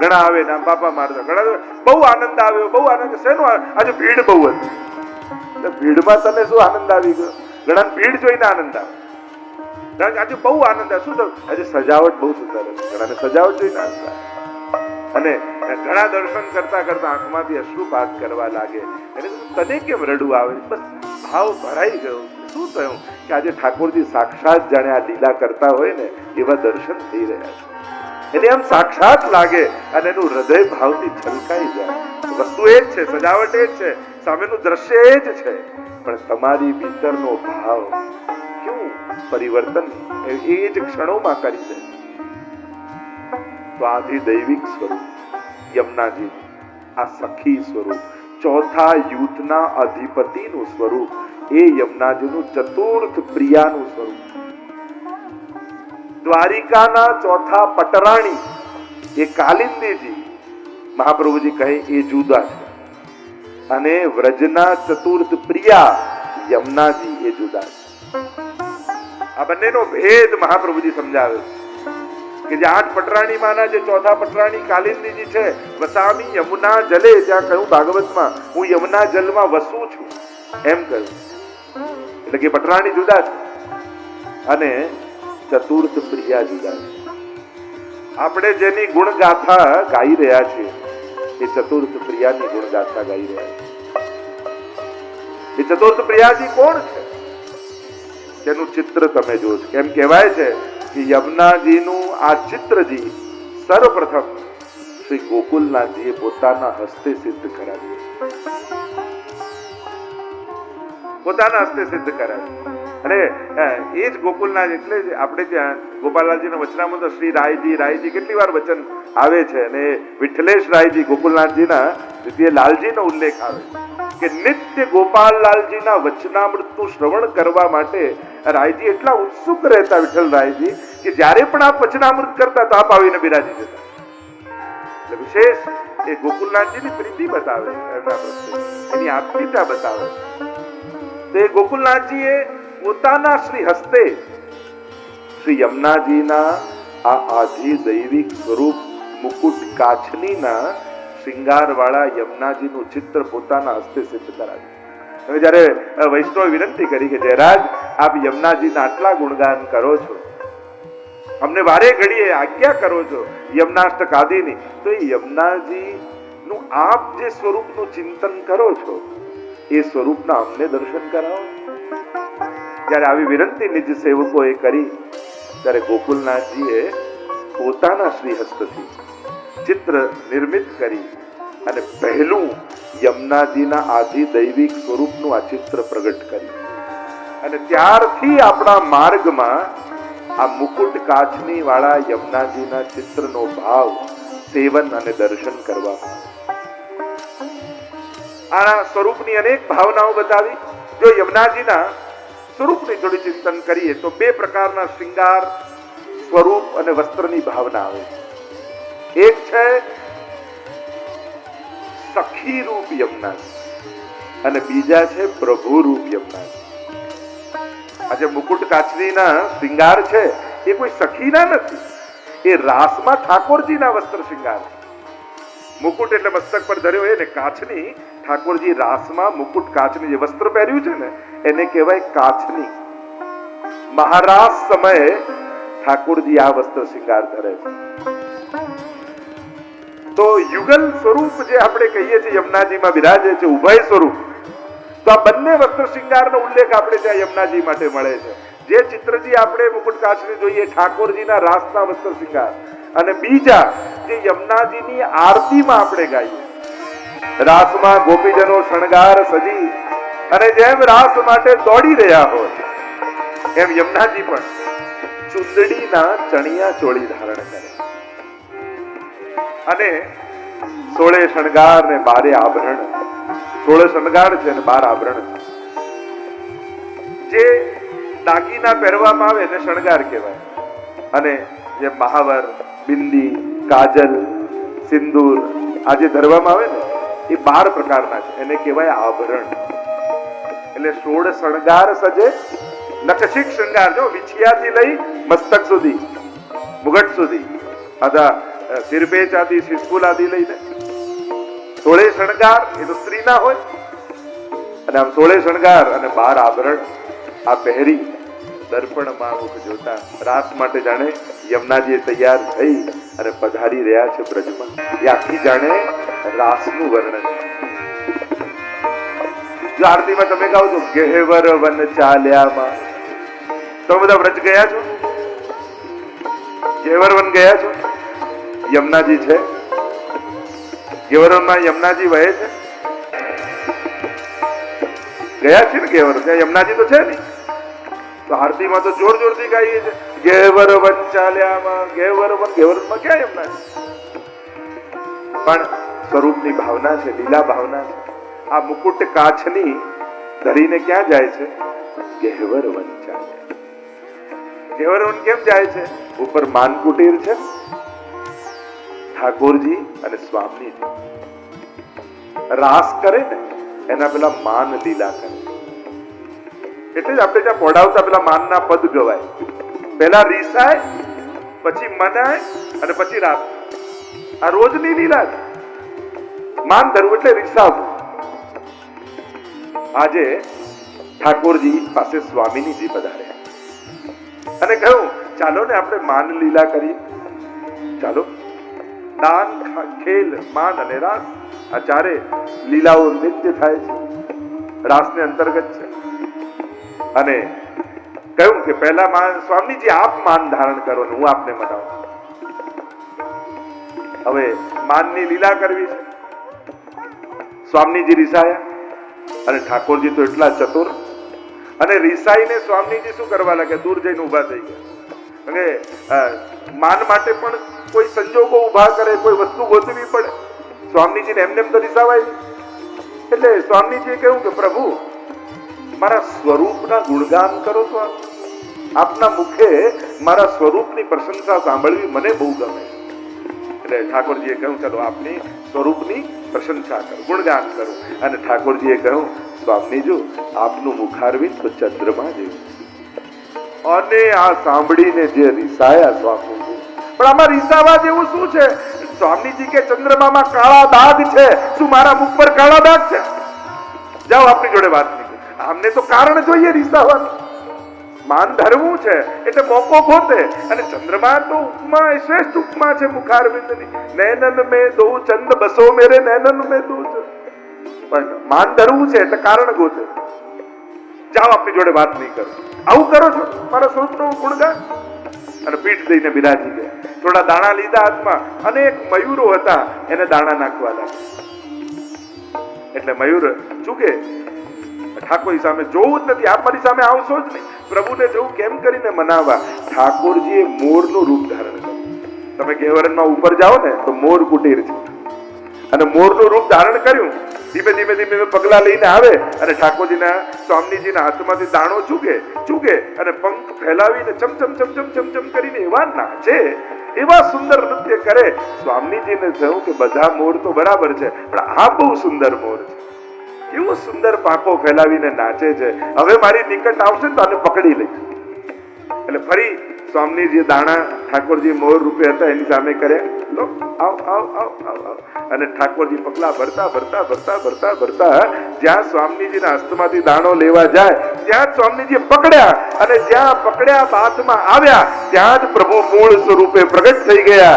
ઘણા આવે ને આમ બાપા મારતા, ઘણા બહુ આનંદ આવ્યો, બહુ આનંદ. શેનો આજે ભીડ બહુ હતી, ભીડમાં તને શું આનંદ આવી ગયો? ઘણા ભીડ જોઈને આનંદ આવે, કારણ કે આજે બહુ આનંદ આવે. શું થયું? આજે સજાવટ બહુ સુંદર હતી, ઘણાને સજાવટ જોઈને આનંદ આવે. અને ઘણા દર્શન કરતા કરતા આંખમાંથી અશ્રુપાત કરવા લાગે. એને તને કેમ રડવું આવે? બસ ભાવ ભરાઈ ગયો. શું થયું કે આજે ઠાકોરજી સાક્ષાત જાણે આ લીલા કરતા હોય ને એવા દર્શન થઈ રહ્યા છે. એને આમ સાક્ષાત લાગે અને એનું હૃદય ભાવથી છલકાઈ જાય. વસ્તુ એ જ છે, સજાવટ એ જ છે, સામેનું દ્રશ્ય એ જ છે, પણ તમારી ભીતરનો ભાવ કેવું પરિવર્તન એ જ ક્ષણોમાં કરી દે. તો આથી દૈવિક સ્વરૂપ યમુનાજી, આ સખી સ્વરૂપ, ચોથા યુથના અધિપતિનું સ્વરૂપ, એ યમુનાજીનું ચતુર્થ પ્રિયાનું સ્વરૂપ. દ્વારિકાના ચોથા પટરાણી એ કાલિંદીજી, મહાપ્રભુજી કહે એ જુદા છે, અને વ્રજના ચતુર્થ પ્રિયા યમુનાજી એ જુદા છે. આ બંનેનો ભેદ મહાપ્રભુજી સમજાવે કે જે 8 પટરાણીમાંના જે ચોથા પટરાણી કાલિંદીજી છે, વસામી યમુના જલે, જ્યાં કહ્યું ભાગવતમાં હું યમુના જલમાં વસું છું એમ કહ્યું. એટલે કે પટરાણી જુદા છે અને ચતુર્થ પ્રિયા જુદા છે. આપણે જેની ગુણ ગાથા ગાઈ રહ્યા છીએ એ ચતુર્થ પ્રિયાની ગુણ ગાથા ગાઈ રહ્યા છીએ. એ ચતુર્થ પ્રિયાજી કોણ છે? તેનું ચિત્ર તમે જોજો. કેમ કહેવાય છે કે યમુનાજીનું આ ચિત્રજી સર્વપ્રથમ શ્રી ગોકુલનાથજીએ પોતાના હસ્તે સિદ્ધ કરાવ્યું. પોતાના હસ્તે સિદ્ધ કરાવ્યું. અને એ જ ગોકુલનાથ, એટલે જ આપણે ત્યાં ગોપાલલાલજીના વચનામાં તો શ્રી રાયજી રાયજી કેટલી વાર વચન આવે છે, અને વિઠ્ઠલેશ રાયજી ગોકુલનાથજીના દ્વિતીય લાલજીનો ઉલ્લેખ આવે કે નિત્ય ગોપાલલાલજીના વચનામૃતનું શ્રવણ કરવા માટે રાયજી એટલા ઉત્સુક રહેતા, વિઠ્ઠલ રાયજી, કે જ્યારે પણ આપ વચનામૃત કરતા તો આપ આવીને બિરાજી જતા. એટલે વિશેષ એ ગોકુલનાથજીની પ્રીતિ બતાવે, એમના પ્રત્યે એની આત્મીયતા બતાવે. તો એ ગોકુલનાથજીએ પોતાના શ્રી હસ્તે શ્રી યમુનાજીના આ આધિ દૈવિક સ્વરૂપ મુકુટ કાચનીના શ્રૃંગાર વાળા યમુનાજીનું ચિત્ર પોતાના હસ્તે સિદ્ધ કરાવ્યું. હવે જયારે વૈષ્ણવ વિનંતી કરી કે જયરાજ આપ યમુનાજીના આટલા ગુણગાન કરો છો, અમને વારે ઘડીએ આજ્ઞા કરો છો યમુનાષ્ટક આદિની, તો એ યમુનાજીનું આપ જે સ્વરૂપનું ચિંતન કરો છો એ સ્વરૂપના અમને દર્શન કરાવો. જ્યારે આવી વિનંતી નિજ સેવકોએ કરી ત્યારે ગોકુલનાથજીએ પોતાના શ્રી હસ્તથી ચિત્ર નિર્મિત કરી અને પહેલું યમુનાજીના આદિ દૈવિક સ્વરૂપનું આ ચિત્ર પ્રગટ કર્યું. અને ત્યારથી આપણા માર્ગમાં આ મુકુટ કાચની વાળા યમુનાજીના ચિત્રનો ભાવ સેવન અને દર્શન કરવામાં. આ સ્વરૂપની અનેક ભાવનાઓ બતાવી. જો યમુનાજીના સ્વરૂપની થોડી ચિંતન કરીએ તો 2 પ્રકારના શૃંગાર, સ્વરૂપ અને વસ્ત્રની ભાવના આવે. એક છે સખી રૂપ યમુનાજી અને બીજા છે પ્રભુ રૂપ યમુનાજી. આજે મુકુટ કાચનીના શૃંગાર છે એ કોઈ સખીના નથી, એ રાસમાં ઠાકોરજીના વસ્ત્ર શૃંગાર છે. મુકુટ એટલે મસ્તક પર ધર્યો એ ને, કાચની ઠાકોરજી રાસમાં મુકુટ કાચની જે વસ્ત્ર પહેર્યું છે ને એને કહેવાય કાચની. મહારાસ સમયે ઠાકોરજી આ વસ્ત્ર શૃંગાર ધરે છે. તો યુગલ સ્વરૂપ જે આપણે કહીએ છીએ યમુનાજીમાં બિરાજે છે, ઉભય સ્વરૂપ, તો આ બંને વસ્ત્ર શૃંગારનો ઉલ્લેખ આપણે ત્યાં યમુનાજી માટે મળે છે. જે ચિત્રજી આપણે મુકુટ કાચની જોઈએ ઠાકોરજીના રાસના વસ્ત્ર શૃંગાર, અને બીજા જે યમુનાજીની આરતીમાં આપણે ગાઈએ, રાસમાં ગોપીજનો શણગાર સજી અને જેમ રાસ માટે દોડી રહ્યા હોય એમ યમુનાજી પણ ચુંદડીના ચણિયા ચોળી ધારણ કરે અને 16 શણગાર ને 12 આભરણ. 16 શણગાર છે અને 12 આભરણ છે. જે દાગીના પહેરવામાં આવે એને શણગાર કહેવાય. અને જે મહાવર, બિંદી, કાજલ, સિંદૂર આ જે ધરવામાં આવે ને એ 12 પ્રકારના છે, એને કહેવાય આભરણ. એટલે 16 શણગાર સજે નકશિક શૃંગાર, જો વિછિયાથી લઈ મસ્તક સુધી, મુગટ સુધી, સિરપેચ આદિ સિસફુલ આદિ લઈને સોળે શણગાર એ તો સ્ત્રીના હોય, અને આમ સોળે શણગાર અને 12 આભરણ આ પહેરી દર્પણમાં મુખ જોતા રાસ માટે જાણે યમુનાજી તૈયાર થઈ અને પધારી રહ્યા છે બ્રજમાં. એ આખી જાણે રાસનું વર્ણન. જો આરતીમાં તમે ગાઓ છો ગહેવર વન ચાલ્યામાં, તમે બધા વ્રજ ગયા છો? ગહેવર વન ગયા છો? યમુનાજી છે, ગહેવર વનમાં યમુનાજી વહે છે. ગયા છે ને ગહેવર? ત્યાં યમુનાજી તો છે ને. તો આરતીમાં તો જોર જોરથી ગાઈએ છે ગહેવર વન ચાલ્યામાં, ગહેવર વનમાં ક્યાં યમુનાજી? પણ સ્વરૂપની ભાવના છે, લીલા ભાવના છે. આ મુકુટ કાચની ધરીને ક્યાં જાય છે? ગહેવર વન ચાલ્યા. ગહેવર વન કેમ જાય છે? ઉપર માન કુટીર છે, ઠાકોરજી અને સ્વામીજી રાસ કરે ને એના પેલા માન લીલા કરે. એટલે જ આપણે ત્યાં પોડાવતા પેલા માનના પદ ગવાય. પહેલા રીસાય, પછી મનાય અને પછી રાસ. આ રોજની લીલા છે. માન ધરવું એટલે રીસાવું. આજે ઠાકોરજી પાસે સ્વામીજી પધાર્યા અને કહ્યું ચાલો ને આપણે માન લીલા કરીએ. ચાલો, દાન, ખેલ, માન અને રાસ આ ચારે લીલાઓ નિત્ય થાય છે, રાસને અંતર્ગત છે. અને કહ્યું કે પહેલા માન સ્વામીજી આપ માન ધારણ કરો ને હું આપને મનાવું. હવે માનની લીલા કરવી છે. સ્વામીજી રીસાયા અને ઠાકોરજી તો એટલા ચતુર, અને રીસાઈને સ્વામીજી શું કરવા લાગ્યા? દૂર જઈને ઉભા થઈ ગયા. કે માન માટે પણ કોઈ સંજોગો ઉભા કરે, કોઈ વસ્તુ ગોતવી પડે. સ્વામીજીને એમને એમ તો રીસાવાય. એટલે સ્વામીજીએ કહ્યું કે પ્રભુ મારા સ્વરૂપના ગુણગાન કરો તો આપના મુખે મારા સ્વરૂપની પ્રશંસા સાંભળવી મને બહુ ગમે. એટલે ઠાકોરજીએ કહ્યું ચાલો આપની સ્વરૂપની પ્રશંસા કરો, ગુણગાન કરો. અને ઠાકોરજીએ કહ્યું સ્વામી જો આપનું મુખારવિંદ તો ચંદ્રમા જેવું. અને આ સાંભળીને જે રીસાયા સ્વામીજી. પણ આમાં રીસાવા જેવું શું છે? સ્વામીજી કે ચંદ્રમામાં કાળા દાગ છે, શું મારા મુખ પર કાળા દાગ છે? જાઓ આપની જોડે વાત નહીં. અમને તો કારણ જોઈએ રીસાવાનું. માન ધરવું છે એટલે મોકો ગોતે. અને ચંદ્રમા તો ઉપમા શ્રેષ્ઠ ઉપમા છે મુખારવિંદની. નૈનન મેં દો ચંદ બસો મેરે નૈનન મેં દો ચંદ. પણ માન ધરવું છે એટલે કારણ ગોતે. જાઓ આપની જોડે વાત નહીં કરો. આવું કરો છો મારા સ્વરૂપનો ગુણગાન. અને પીઠ દઈને બિરાજી ગયા. થોડા દાણા લીધા હાથમાં, અનેક મયુરો હતા એને દાણા નાખવા લાગ્યા. એટલે મયુર ચૂકે ઠાકોર સામે જોવું જ નથી. આપ મારી સામે આવશો જ નહીં. પ્રભુને જવું કેમ કરીને મનાવવા? ઠાકોરજીએ મોરનું રૂપ ધારણ કર્યું. તમે ગહેવરનમાં ઉપર જાઓ ને તો મોર કુટીર છે, અને મોરનું રૂપ ધારણ કર્યું. ધીમે ધીમે ધીમે પગલા લઈને આવે અને ઠાકોરજીના સ્વામીજીના હાથમાંથી દાણો ચૂકે અને પંખ ફેલાવીને ચમચમ ચમચમ ચમચમ કરીને એવા નાચે, એવા સુંદર નૃત્ય કરે. સ્વામીજીને થયું કે બધા મોર તો બરાબર છે, પણ આ બહુ સુંદર મોર છે. કેવું સુંદર પાંખો ફેલાવીને નાચે છે. હવે મારી નિકટ આવશે તો આને પકડી લઈશ. એટલે ફરી સ્વામીજી દાણા ઠાકોરજી મોર રૂપે હતા એની સામે કર્યા. લો આવ આવ આવ આવ આવ. અને ઠાકોરજી પગલા ભરતા ભરતા ભરતા ભરતા ભરતા જ્યાં સ્વામીજીના હસ્તમાંથી દાણો લેવા જાય ત્યાં સ્વામીજીએ પકડ્યા, અને જ્યાં પકડ્યા બાથમાં આવ્યા ત્યાં જ પ્રભુ મૂળ સ્વરૂપે પ્રગટ થઈ ગયા.